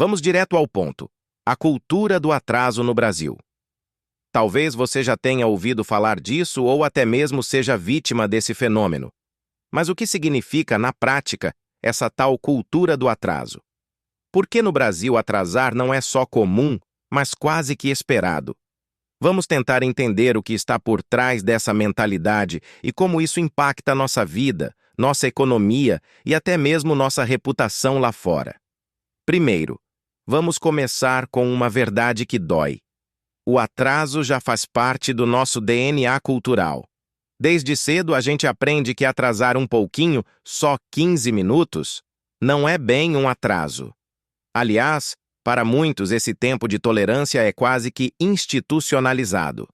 Vamos direto ao ponto. A cultura do atraso no Brasil. Talvez você já tenha ouvido falar disso ou até mesmo seja vítima desse fenômeno. Mas o que significa, na prática, essa tal cultura do atraso? Por que no Brasil atrasar não é só comum, mas quase que esperado? Vamos tentar entender o que está por trás dessa mentalidade e como isso impacta nossa vida, nossa economia e até mesmo nossa reputação lá fora. Primeiro, vamos começar com uma verdade que dói. O atraso já faz parte do nosso DNA cultural. Desde cedo a gente aprende que atrasar um pouquinho, só 15 minutos, não é bem um atraso. Aliás, para muitos esse tempo de tolerância é quase que institucionalizado.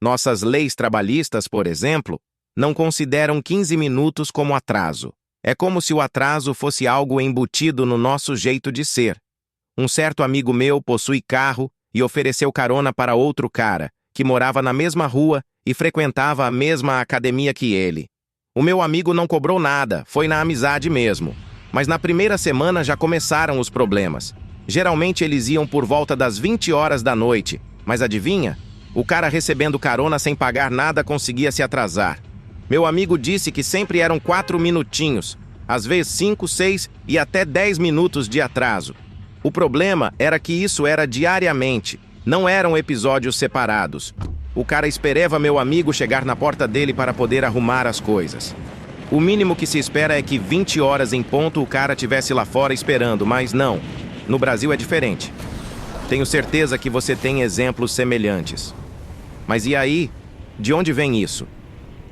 Nossas leis trabalhistas, por exemplo, não consideram 15 minutos como atraso. É como se o atraso fosse algo embutido no nosso jeito de ser. Um certo amigo meu possui carro e ofereceu carona para outro cara, que morava na mesma rua e frequentava a mesma academia que ele. O meu amigo não cobrou nada, foi na amizade mesmo. Mas na primeira semana já começaram os problemas. Geralmente eles iam por volta das 20 horas da noite, mas adivinha? O cara recebendo carona sem pagar nada conseguia se atrasar. Meu amigo disse que sempre eram 4 minutinhos, às vezes 5, 6 e até 10 minutos de atraso. O problema era que isso era diariamente, não eram episódios separados. O cara esperava meu amigo chegar na porta dele para poder arrumar as coisas. O mínimo que se espera é que 20 horas em ponto o cara estivesse lá fora esperando, mas não. No Brasil é diferente. Tenho certeza que você tem exemplos semelhantes. Mas e aí? De onde vem isso?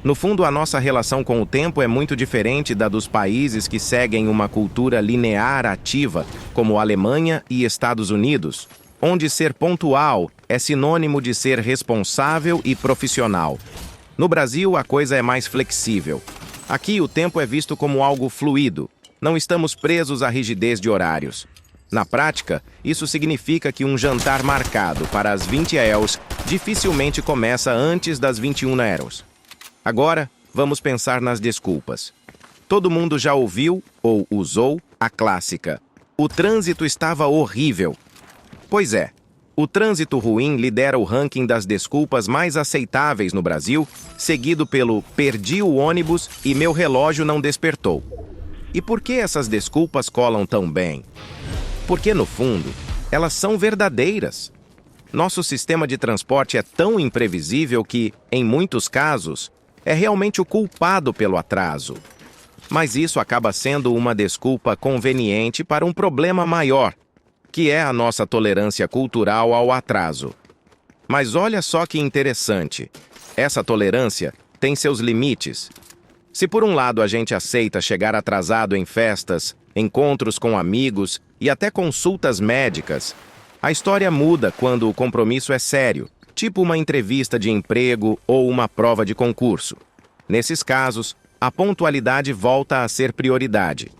No fundo, a nossa relação com o tempo é muito diferente da dos países que seguem uma cultura linear ativa, como Alemanha e Estados Unidos, onde ser pontual é sinônimo de ser responsável e profissional. No Brasil, a coisa é mais flexível. Aqui, o tempo é visto como algo fluido. Não estamos presos à rigidez de horários. Na prática, isso significa que um jantar marcado para as 20 horas dificilmente começa antes das 21 horas. Agora, vamos pensar nas desculpas. Todo mundo já ouviu ou usou a clássica: o trânsito estava horrível. Pois é, o trânsito ruim lidera o ranking das desculpas mais aceitáveis no Brasil, seguido pelo perdi o ônibus e meu relógio não despertou. E por que essas desculpas colam tão bem? Porque, no fundo, elas são verdadeiras. Nosso sistema de transporte é tão imprevisível que, em muitos casos, é realmente o culpado pelo atraso. Mas isso acaba sendo uma desculpa conveniente para um problema maior, que é a nossa tolerância cultural ao atraso. Mas olha só que interessante. Essa tolerância tem seus limites. Se por um lado a gente aceita chegar atrasado em festas, encontros com amigos e até consultas médicas, a história muda quando o compromisso é sério, tipo uma entrevista de emprego ou uma prova de concurso. Nesses casos, a pontualidade volta a ser prioridade.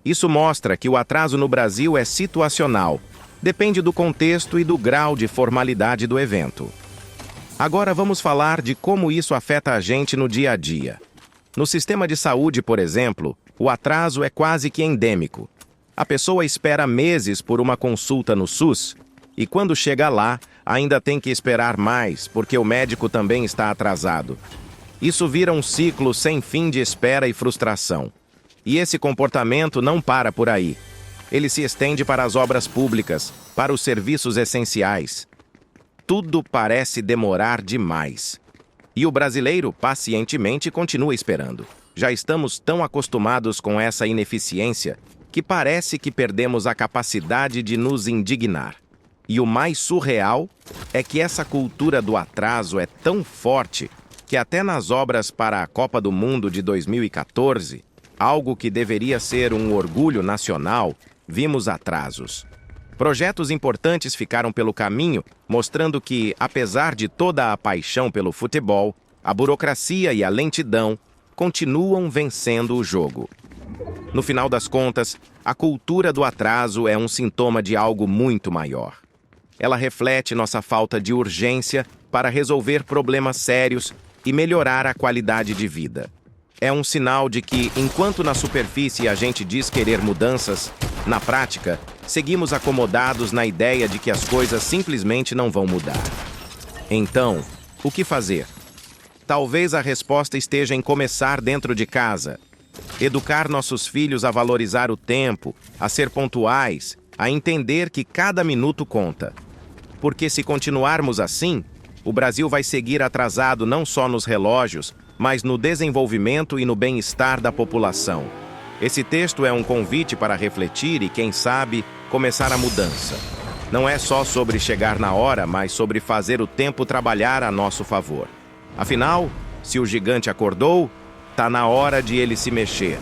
Isso mostra que o atraso no Brasil é situacional, depende do contexto e do grau de formalidade do evento. Agora vamos falar de como isso afeta a gente no dia a dia. No sistema de saúde, por exemplo, o atraso é quase que endêmico. A pessoa espera meses por uma consulta no SUS e quando chega lá, ainda tem que esperar mais porque o médico também está atrasado. Isso vira um ciclo sem fim de espera e frustração. E esse comportamento não para por aí. Ele se estende para as obras públicas, para os serviços essenciais. Tudo parece demorar demais. E o brasileiro pacientemente continua esperando. Já estamos tão acostumados com essa ineficiência que parece que perdemos a capacidade de nos indignar. E o mais surreal é que essa cultura do atraso é tão forte que até nas obras para a Copa do Mundo de 2014, algo que deveria ser um orgulho nacional, vimos atrasos. Projetos importantes ficaram pelo caminho, mostrando que, apesar de toda a paixão pelo futebol, a burocracia e a lentidão continuam vencendo o jogo. No final das contas, a cultura do atraso é um sintoma de algo muito maior. Ela reflete nossa falta de urgência para resolver problemas sérios e melhorar a qualidade de vida. é um sinal de que, enquanto na superfície a gente diz querer mudanças, na prática, seguimos acomodados na ideia de que as coisas simplesmente não vão mudar. Então, o que fazer? Talvez a resposta esteja em começar dentro de casa. Educar nossos filhos a valorizar o tempo, a ser pontuais, a entender que cada minuto conta. Porque se continuarmos assim, o Brasil vai seguir atrasado não só nos relógios, mas no desenvolvimento e no bem-estar da população. Esse texto é um convite para refletir e, quem sabe, começar a mudança. Não é só sobre chegar na hora, mas sobre fazer o tempo trabalhar a nosso favor. Afinal, se o gigante acordou, tá na hora de ele se mexer.